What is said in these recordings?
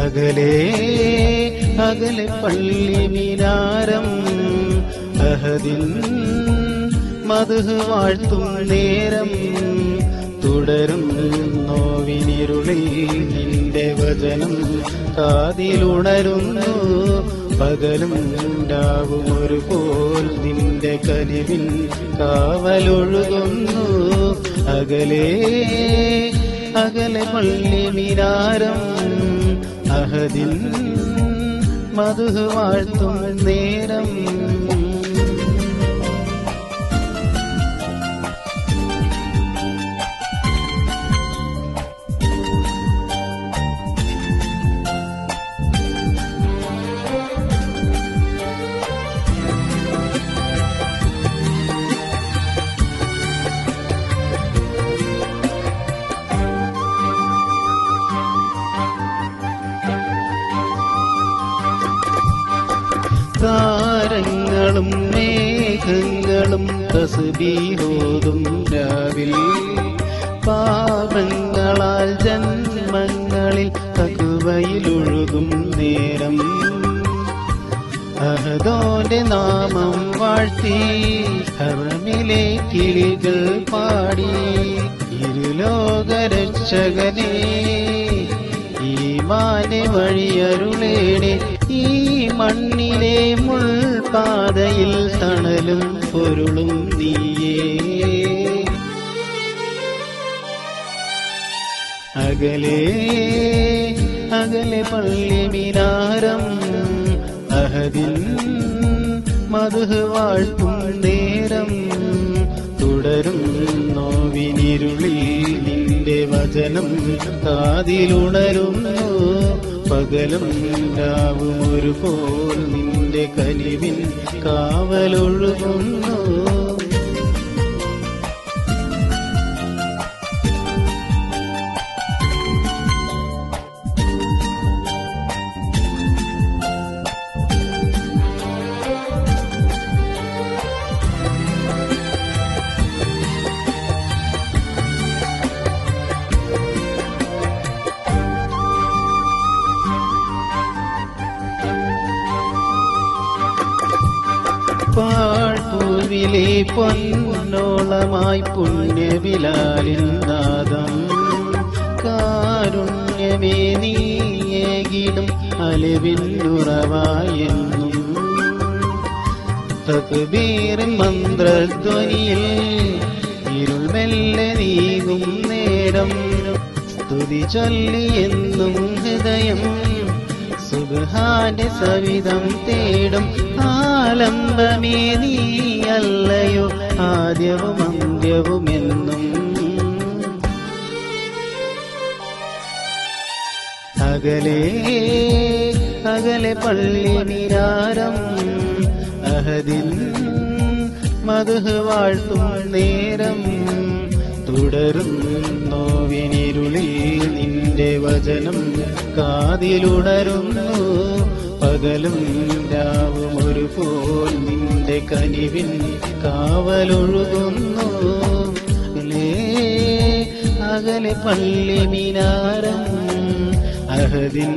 അകലെ അകലെ പള്ളി മിനാരം അഹദിൻ മദ്ഹ് വാഴ്ത്തും നേരം തുടരും നോവിനിരുളിൽ നിന്റെ വചനം കാതിലുണരുന്നു പകലും രാവും ഒരുപോൽ നിന്റെ കനിവിൻ കാവലൊഴുകുന്നു അകലെ അകലെ പള്ളി മിനാരം അഹദിൻ മദ്ഹ് വാഴ്ത്തും നേരം താരങ്ങളും മേഘങ്ങളും തസ്ബീഹോതും രാവിൽ പാപങ്ങളാൽ ജന്മങ്ങളിൽ തഖ്വയിലൊഴുകും നേരം അഹദോന്റെ നാമം വാഴ്ത്തി ഹറമിലെ കിളികൾ പാടി ഇരുലോകരക്ഷകനെ ഈമാനെ വഴിയരുളേണെ ഈ മണ്ണിലെ മുൾപാതയിൽ തണലും പൊരുളും നീയേ അകലെ അകലെ പള്ളി മിനാരം അഹദിൻ മദ്ഹ് വാഴ്ത്തും നേരം തുടരും നോവിനിരുളിൽ നിന്റെ വചനം കാതിലുണരുന്നു പകലും രാവും ഒരുപോൽ നിന്റെ കനിവിൻ കാവലൊഴുകുന്നു പാഴ്പൂവിലെ പൊന്നോളമായി പുണ്യബിലാലിൻ നാദം കാരുണ്യമേ നീയേകിടും അലിവിന്നുറവായെന്നും തക്ബീറിൻ മന്ത്രധ്വനിയിൽ ഇരുൾ മെല്ലെ നീങ്ങും നേരം സ്തുതി ചൊല്ലിയെന്നും ഹൃദയം സുബ്ഹാന്റെ സവിധം തേടും ആലംബമേ നീയല്ലയോ ആദ്യവും അന്ത്യവുമെന്നും അകലെ അകലെ പള്ളി മിനാരം അഹദിൻ മദ്ഹ് വാഴ്ത്തും നേരം തുടരും നോവിനിരുളിൽ നിന്റെ വചനം കാതിലുണരുന്നു പകലും രാവും ഒരുപോൽ നിന്റെ കനിവിൻ കാവലൊഴുകുന്നു അകലെ അകലെ പള്ളി മിനാരം അഹദിൻ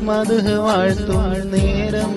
മദ്ഹ് വാഴ്ത്തും നേരം